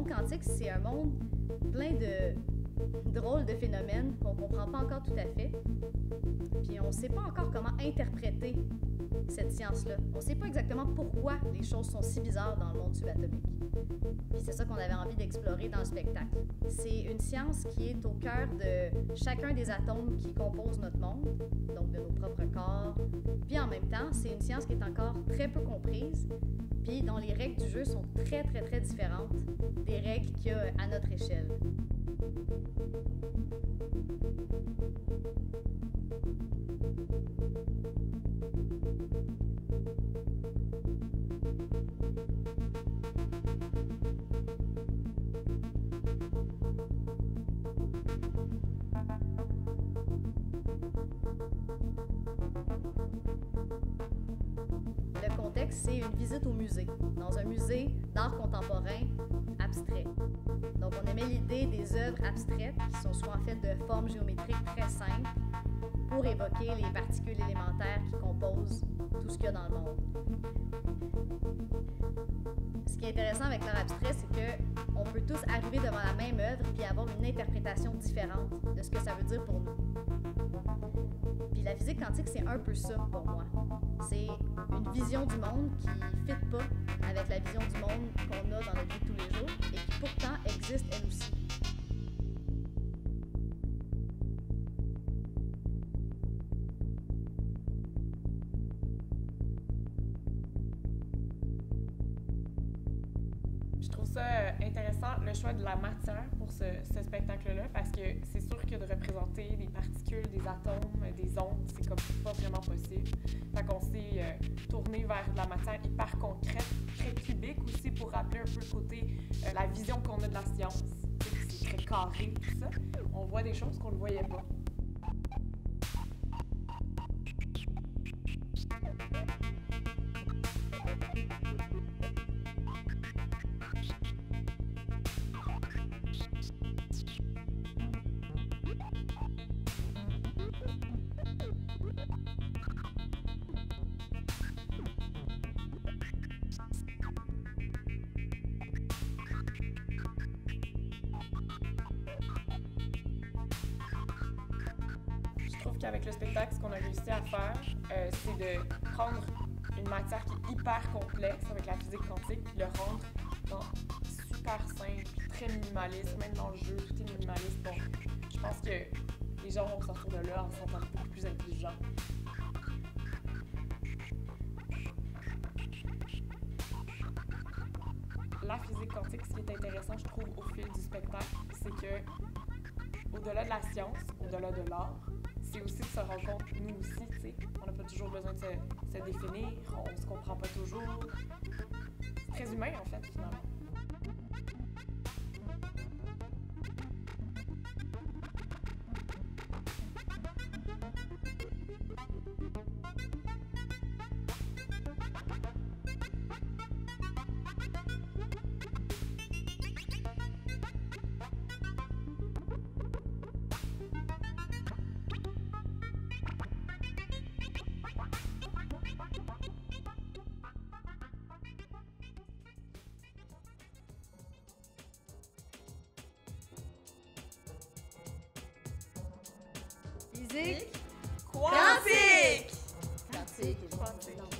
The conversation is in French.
monde quantique, c'est un monde plein de drôles de phénomènes qu'on ne comprend pas encore tout à fait. Puis on ne sait pas encore comment interpréter cette science-là. On ne sait pas exactement pourquoi les choses sont si bizarres dans le monde subatomique. Puis c'est ça qu'on avait envie d'explorer dans le spectacle. C'est une science qui est au cœur de chacun des atomes qui composent notre monde, donc de nos propres corps. Puis en même temps, c'est une science qui est encore très peu comprise, puis dont les règles du jeu sont très, très, très différentes des règles qu'il y a à notre échelle. Le contexte, c'est une visite au musée, dans un musée d'art contemporain abstrait. Donc, on aimait l'idée des œuvres abstraites, qui sont souvent faites de formes géométriques très simples, pour évoquer les particules élémentaires qui composent tout ce qu'il y a dans le monde. Ce qui est intéressant avec l'art abstrait, c'est qu'on peut tous arriver devant la même œuvre puis avoir une interprétation différente de ce que ça veut dire pour nous. Puis la physique quantique, c'est un peu ça pour moi. C'est une vision du monde qui ne fit pas avec la vision du monde qu'on a dans notre vie de tous les jours et qui pourtant existe elle aussi. Je trouve ça intéressant, le choix de la matière pour ce spectacle-là, parce que c'est sûr que de représenter des particules, des atomes, des ondes, c'est comme pas vraiment possible. Fait qu'on s'est tourné vers de la matière hyper concrète, très cubique aussi, pour rappeler un peu le côté, la vision qu'on a de la science. C'est très carré, tout ça. On voit des choses qu'on ne voyait pas. Je trouve qu'avec le spectacle, ce qu'on a réussi à faire, c'est de prendre une matière qui est hyper complexe avec la physique quantique, puis le rendre super simple, très minimaliste, même dans le jeu, tout est minimaliste. Donc, je pense que les gens vont sortir de là en se sentant beaucoup plus intelligents. La physique quantique, ce qui est intéressant, je trouve, au fil du spectacle, c'est que, au-delà de la science, au-delà de l'art, c'est aussi de se rendre compte, nous aussi, tu sais, on n'a pas toujours besoin de se définir, on se comprend pas toujours. C'est très humain, en fait, finalement. Physique Quantique! quantique. Quantique.